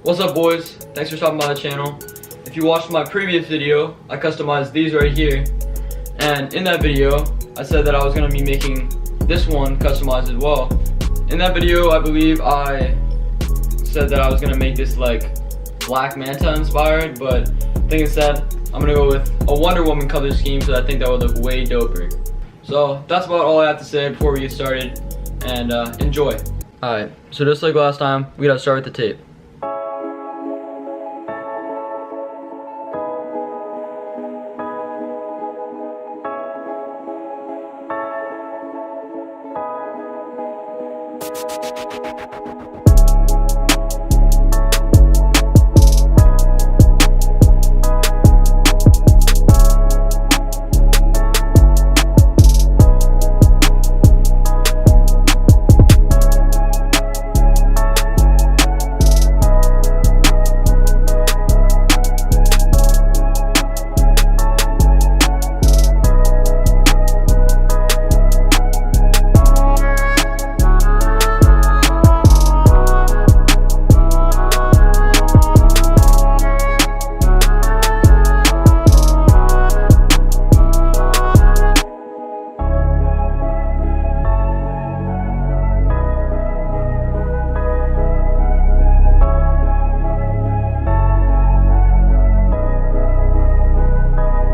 What's up, boys? Thanks for stopping by the channel. If you watched my previous video, I customized these right here, and in that video I said that I was going to be making this one customized as well. In that video, I believe I said that I was going to make this like Black Manta inspired, but I think instead I'm going to go with a Wonderwoman color scheme, so I think that would look way doper. So that's about all I have to say before we get started, and enjoy. Alright, so just like last time, we gotta start with the tape.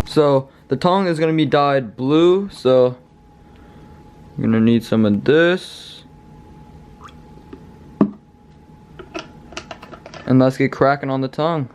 So the tongue is gonna be dyed blue, so I'm gonna need some of this. And let's get cracking on the tongue.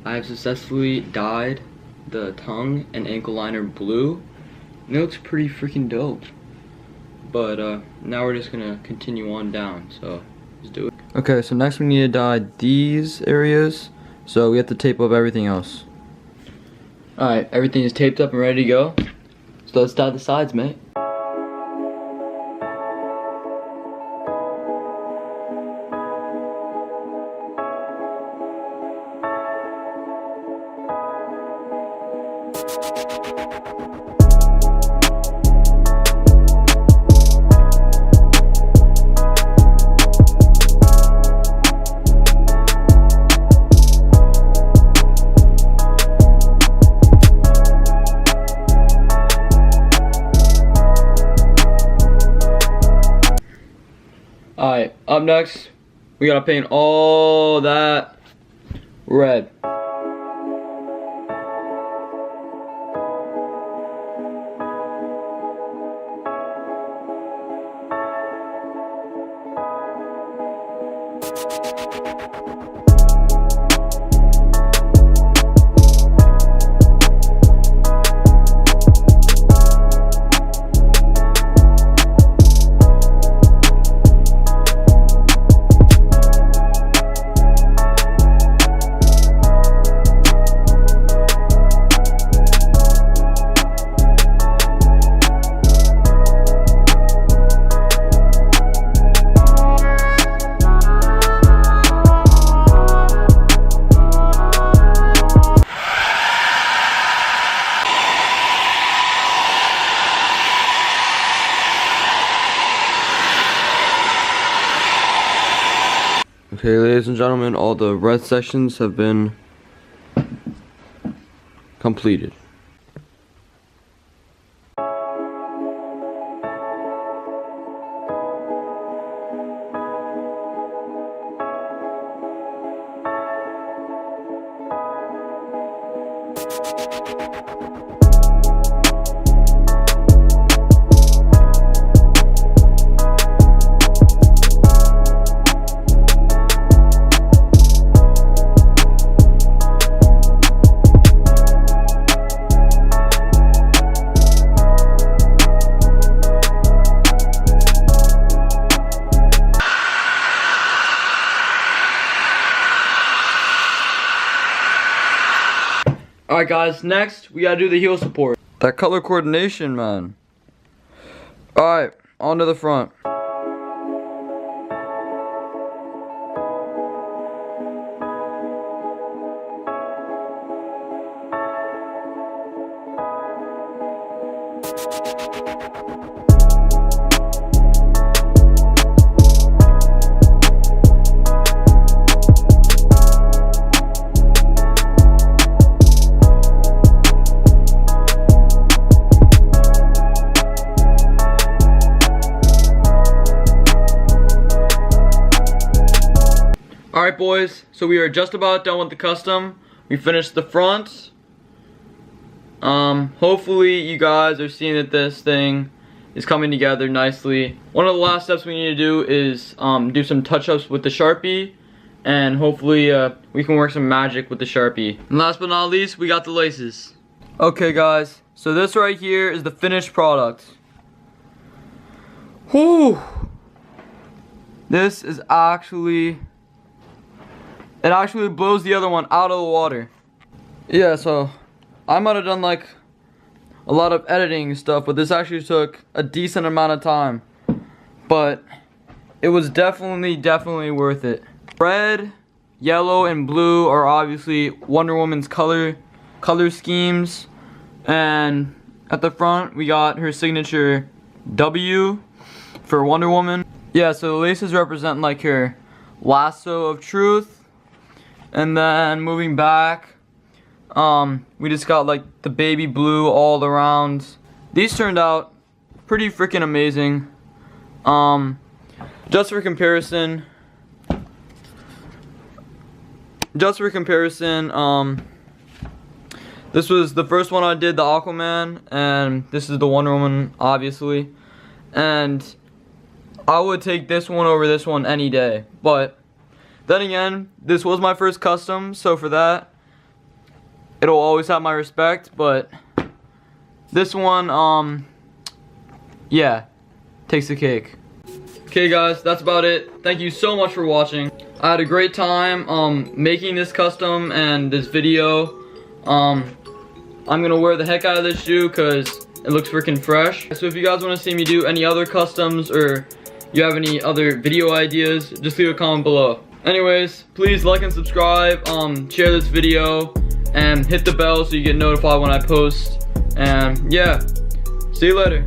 I have successfully dyed the tongue and ankle liner blue, and it looks pretty freaking dope. But now we're just gonna continue on down, so let's do it. Okay, so next we need to dye these areas, so we have to tape up everything else. Alright, everything is taped up and ready to go, so let's dye the sides, mate. Alright, up next, we gotta paint all that red. Okay, ladies and gentlemen, all the red sections have been completed. Alright guys, next we gotta do the heel support. That color coordination, man. Alright, on to the front. Alright boys, so we are just about done with the custom. We finished the front. Hopefully you guys are seeing that this thing is coming together nicely. One of the last steps we need to do is do some touch-ups with the Sharpie. And hopefully we can work some magic with the Sharpie. And last but not least, we got the laces. Okay guys, so this right here is the finished product. Whew! This is actually... It actually blows the other one out of the water. Yeah, so I might have done like a lot of editing stuff, but this actually took a decent amount of time. But it was definitely worth it. Red, yellow, and blue are obviously Wonder Woman's color schemes. And at the front we got her signature W for Wonder Woman. Yeah, so the laces represent like her lasso of truth. And then moving back, we just got like the baby blue all around. These turned out pretty freaking amazing. Just for comparison, this was the first one I did, the Aquaman, and this is the Wonder Woman, obviously. And I would take this one over this one any day, but then again, this was my first custom, so for that, it'll always have my respect, but this one, yeah, takes the cake. Okay guys, that's about it. Thank you so much for watching. I had a great time, making this custom and this video. I'm gonna wear the heck out of this shoe because it looks freaking fresh. So if you guys want to see me do any other customs or you have any other video ideas, just leave a comment below. Anyways, please like and subscribe, share this video, and hit the bell so you get notified when I post. And yeah, see you later.